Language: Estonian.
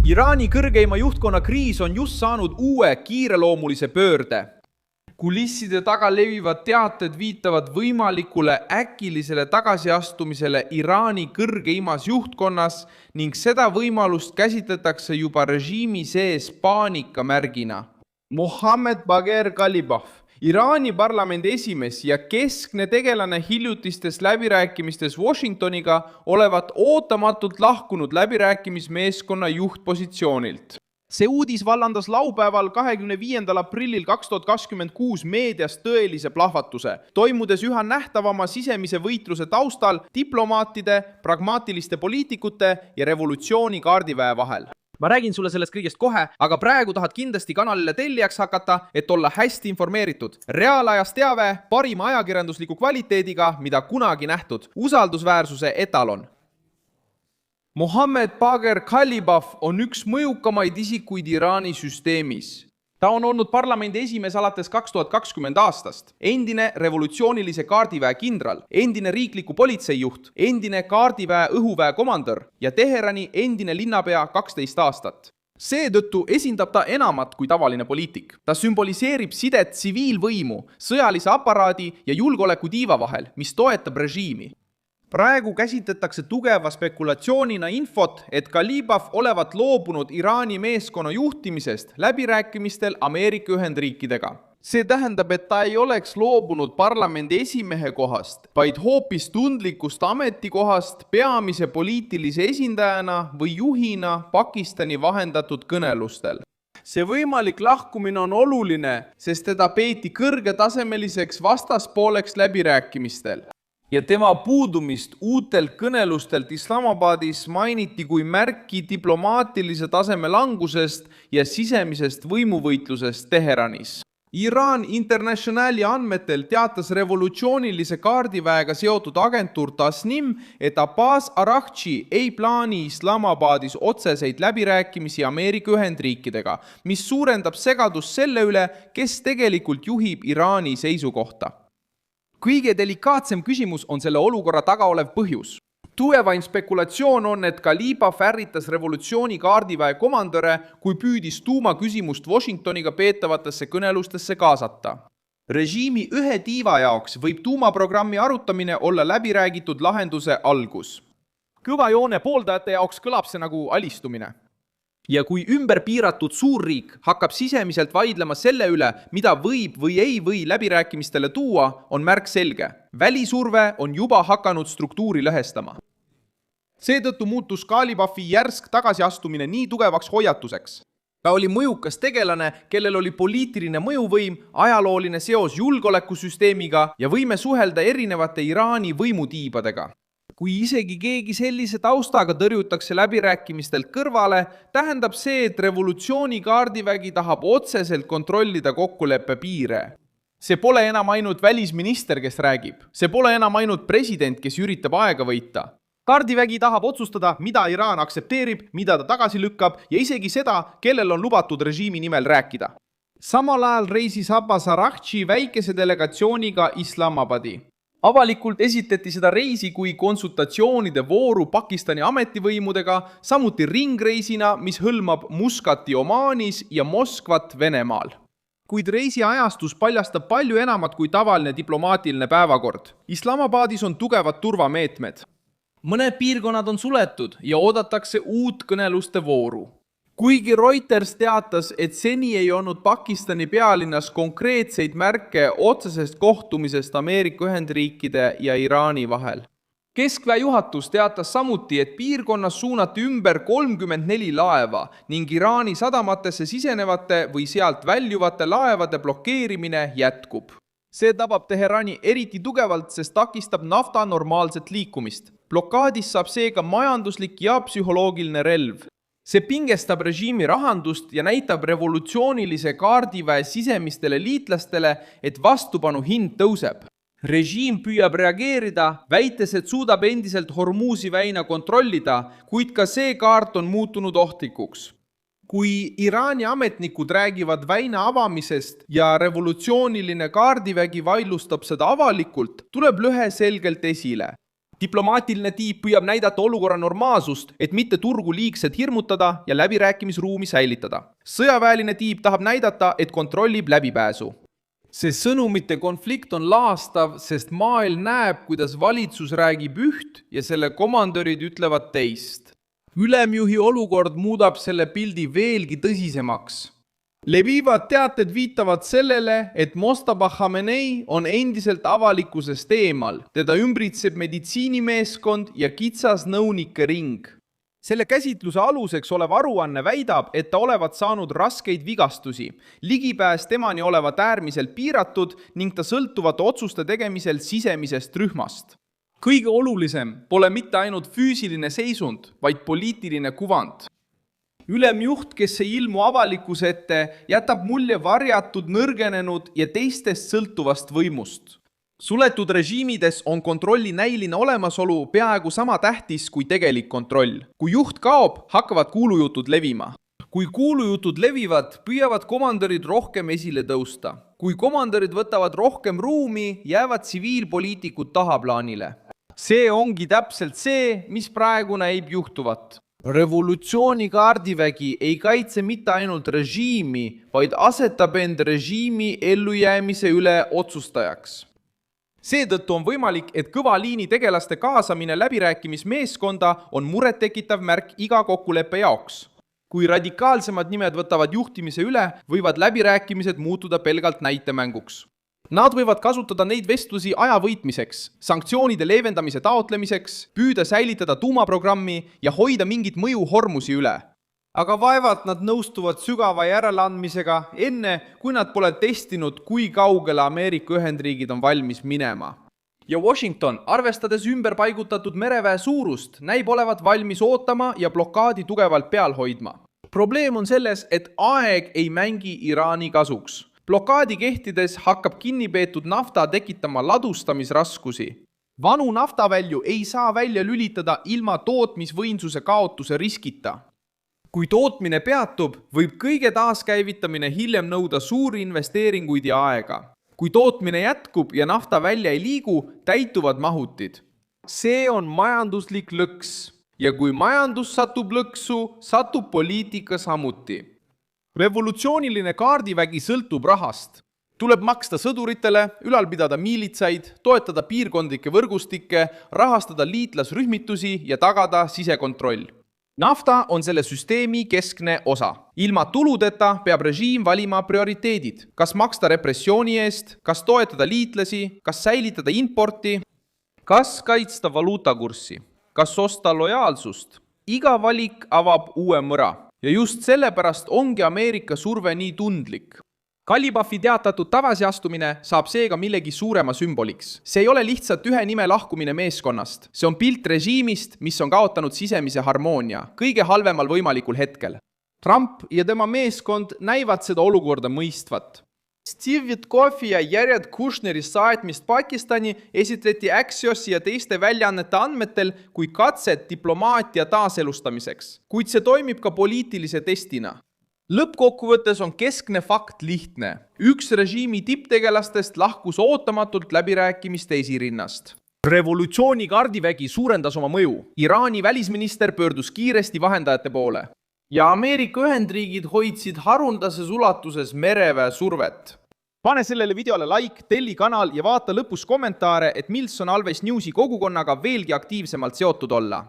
Iraani kõrgeima juhtkonna kriis on just saanud uue kiireloomulise pöörde. Kulisside taga levivad teated viitavad võimalikule äkilisele tagasiastumisele Iraani kõrgeimas juhtkonnas ning seda võimalust käsitletakse juba režiimi sees paanikamärgina. Mohammed Bagher Ghalibaf, Iraani parlamendi esimees ja keskne tegelane hiljutistes läbirääkimistes Washingtoniga olevat ootamatult lahkunud läbirääkimismeeskonna juhtpositsioonilt. See uudis vallandas laupäeval 25. aprillil 2026 meedias tõelise plahvatuse, toimudes üha nähtavama sisemise võitluse taustal diplomaatide, pragmaatiliste poliitikute ja revolutsiooni kaardiväe vahel. Ma räägin sulle sellest kõigest kohe, aga praegu tahad kindlasti kanalile tellijaks hakata, et olla hästi informeeritud. Reaalajas teave parima ajakirjandusliku kvaliteediga, mida kunagi nähtud. Usaldusväärsuse etalon. Mohammed Bagher Ghalibaf on üks mõjukamaid isikuid Iraani süsteemis. Ta on olnud parlamendi esimees alates 2020 aastast, endine revolutsioonilise kaardiväe kindral, endine riikliku politseijuht, endine kaardiväe õhuväe komandör ja Teherani endine linnapea 12 aastat. Seetõttu esindab ta enamat kui tavaline poliitik. Ta sümboliseerib sidet tsiviilvõimu, sõjalise aparaadi ja julgeoleku tiiva vahel, mis toetab režiimi. Praegu käsitletakse tugeva spekulatsioonina infot, et Ghalibaf olevat loobunud Iraani meeskonna juhtimisest läbirääkimistel Ameerika Ühendriikidega. See tähendab, et ta ei oleks loobunud parlamendi esimehe kohast, vaid hoopis tundlikust ametikohast peamise poliitilise esindajana või juhina Pakistani vahendatud kõnelustel. See võimalik lahkumine on oluline, sest teda peeti kõrgetasemeliseks vastaspooleks läbirääkimistel. Ja tema puudumist uutelt kõnelustelt Islamabadis mainiti kui märki diplomaatilise taseme langusest ja sisemisest võimuvõitlusest Teheranis. Iran Internationali andmetel teatas revolutsioonilise kaardiväega seotud agentuur Tasnim, et Abbas Araghchi ei plaani Islamabadis otseseid läbirääkimisi Ameerika Ühendriikidega, mis suurendab segadust selle üle, kes tegelikult juhib Iraani seisukohta. Kõige delikaatsem küsimus on selle olukorra taga olev põhjus. Tugevaim spekulatsioon on, et Ghalibaf ärritas revolutsiooni kaardiväe komandöre, kui püüdis tuumaküsimust Washingtoniga peetavatesse kõnelustesse kaasata. Režiimi ühe tiiva jaoks võib tuumaprogrammi arutamine olla läbiräägitud lahenduse algus. Kõva joone pooldajate jaoks kõlab see nagu alistumine. Ja kui ümber piiratud suurriik hakkab sisemiselt vaidlema selle üle, mida võib või ei või läbirääkimistele tuua, on märk selge. Välisurve on juba hakanud struktuuri lõhestama. Seetõttu muutus Ghalibafi järsk tagasiastumine nii tugevaks hoiatuseks. Ta oli mõjukas tegelane, kellel oli poliitiline mõjuvõim, ajalooline seos julgeolekusüsteemiga ja võime suhelda erinevate Iraani võimutiibadega. Kui isegi keegi sellise taustaga tõrjutakse läbirääkimistelt kõrvale, tähendab see, et revolutsiooni kaardivägi tahab otseselt kontrollida kokkuleppe piire. See pole enam ainult välisminister, kes räägib. See pole enam ainult president, kes üritab aega võita. Kaardivägi tahab otsustada, mida Iraan aksepteerib, mida ta tagasi lükkab ja isegi seda, kellel on lubatud režiimi nimel rääkida. Samal ajal reisis Abbas Araghchi väikese delegatsiooniga Islamabadi. Avalikult esitleti seda reisi kui konsultatsioonide vooru Pakistani ametivõimudega, samuti ringreisina, mis hõlmab Muscati Omaanis ja Moskvat Venemaal. Kuid reisi ajastus paljastab palju enamat kui tavaline diplomaatiline päevakord. Islamabadis on tugevad turvameetmed. Mõned piirkonnad on suletud ja oodatakse uut kõneluste vooru. Kuigi Reuters teatas, et seni ei olnud Pakistani pealinnas konkreetseid märke otsesest kohtumisest Ameerika Ühendriikide ja Iraani vahel. Keskväe juhatus teatas samuti, et piirkonnas suunati ümber 34 laeva ning Iraani sadamatesse sisenevate või sealt väljuvate laevade blokeerimine jätkub. See tabab Teherani eriti tugevalt, sest takistab nafta normaalset liikumist. Blokaadis saab seega majanduslik ja psühholoogiline relv. See pingestab režiimi rahandust ja näitab revolutsioonilise kaardiväe sisemistele liitlastele, et vastupanu hind tõuseb. Režiim püüab reageerida, väites, et suudab endiselt Hormuzi väina kontrollida, kuid ka see kaart on muutunud ohtlikuks. Kui Iraani ametnikud räägivad väina avamisest ja revolutsiooniline kaardivägi vaidlustab seda avalikult, tuleb lõhe selgelt esile. Diplomaatiline tiib püüab näidata olukorra normaalsust, et mitte turgu liigselt hirmutada ja läbirääkimisruumi säilitada. Sõjaväeline tiib tahab näidata, et kontrollib läbipääsu. See sõnumite konflikt on laastav, sest maailm näeb, kuidas valitsus räägib üht ja selle komandörid ütlevad teist. Ülemjuhi olukord muudab selle pildi veelgi tõsisemaks. Levivad teated viitavad sellele, et Mostafa Khamenei on endiselt avalikkusest eemal. Teda ümbritseb meditsiinimeeskond ja kitsas nõunike ring. Selle käsitluse aluseks olev aruanne väidab, et ta olevat saanud raskeid vigastusi. Ligipääs temani olevat äärmiselt piiratud ning ta sõltuvat otsuste tegemisel sisemisest rühmast. Kõige olulisem pole mitte ainult füüsiline seisund, vaid poliitiline kuvand. Ülemjuht, kes ei ilmu avalikkuse ette, jätab mulje varjatud, nõrgenenud ja teistest sõltuvast võimust. Suletud režiimides on kontrolli näiline olemasolu peaaegu sama tähtis kui tegelik kontroll. Kui juht kaob, hakkavad kuulujutud levima. Kui kuulujutud levivad, püüavad komandörid rohkem esile tõusta. Kui komandörid võtavad rohkem ruumi, jäävad tsiviilpoliitikud tahaplaanile. See ongi täpselt see, mis praegu näib juhtuvat. Revolutsiooni kaardivägi ei kaitse mitte ainult režiimi, vaid asetab end režiimi ellujäämise üle otsustajaks. Seetõttu on võimalik, et kõva liini tegelaste kaasamine läbirääkimismeeskonda on murettekitav märk iga kokkuleppe jaoks. Kui radikaalsemad nimed võtavad juhtimise üle, võivad läbirääkimised muutuda pelgalt näitemänguks. Nad võivad kasutada neid vestlusi aja võitmiseks, sanktsioonide leevendamise taotlemiseks, püüda säilitada tuumaprogrammi ja hoida mingit mõju hormusi üle. Aga vaevalt nad nõustuvad sügava järeleandmisega enne, kui nad pole testinud, kui kaugele Ameerika Ühendriigid on valmis minema. Ja Washington, arvestades ümberpaigutatud mereväe suurust, näib olevat valmis ootama ja blokaadi tugevalt peal hoidma. Probleem on selles, et aeg ei mängi Iraani kasuks. Blokaadi kehtides hakkab kinnipeetud nafta tekitama ladustamisraskusi. Vanu naftavälju ei saa välja lülitada ilma tootmisvõimsuse kaotuse riskita. Kui tootmine peatub, võib kõige taaskäivitamine hiljem nõuda suuri investeeringuid ja aega. Kui tootmine jätkub ja nafta välja ei liigu, täituvad mahutid. See on majanduslik lõks. Ja kui majandus satub lõksu, satub poliitika samuti. Revolutsiooniline kaardivägi sõltub rahast. Tuleb maksta sõduritele, ülal pidada miilitsaid, toetada piirkondlikke võrgustikke, rahastada liitlasrühmitusi ja tagada sisekontroll. Nafta on selle süsteemi keskne osa. Ilma tuludeta peab režiim valima prioriteedid. Kas maksta repressiooni eest, kas toetada liitlasi, kas säilitada importi, kas kaitsta valuutakurssi, kas osta lojaalsust. Iga valik avab uue mõra. Ja just sellepärast ongi Ameerika surve nii tundlik. Kalibafi teatatud tagasiastumine saab seega millegi suurema sümboliks. See ei ole lihtsalt ühe nime lahkumine meeskonnast. See on pilt režiimist, mis on kaotanud sisemise harmoonia, kõige halvemal võimalikul hetkel. Trump ja tema meeskond näivad seda olukorda mõistvat. Steve Witkofi ja Jared Kushneri saatmist Pakistani esitleti Axiosi ja teiste väljaannete andmetel kui katset diplomaatia taaselustamiseks, kuid see toimib ka poliitilise testina. Lõppkokkuvõttes on keskne fakt lihtne. Üks režiimi tipptegelastest lahkus ootamatult läbirääkimiste esirinnast. Revolutsiooni kaardivägi suurendas oma mõju. Iraani välisminister pöördus kiiresti vahendajate poole. Ja Ameerika Ühendriigid hoidsid haruldases ulatuses mereväe survet. Pane sellele videole like, telli kanal ja vaata lõpus kommentaare, et Milson Alves Newsi kogukonnaga veelgi aktiivsemalt seotud olla.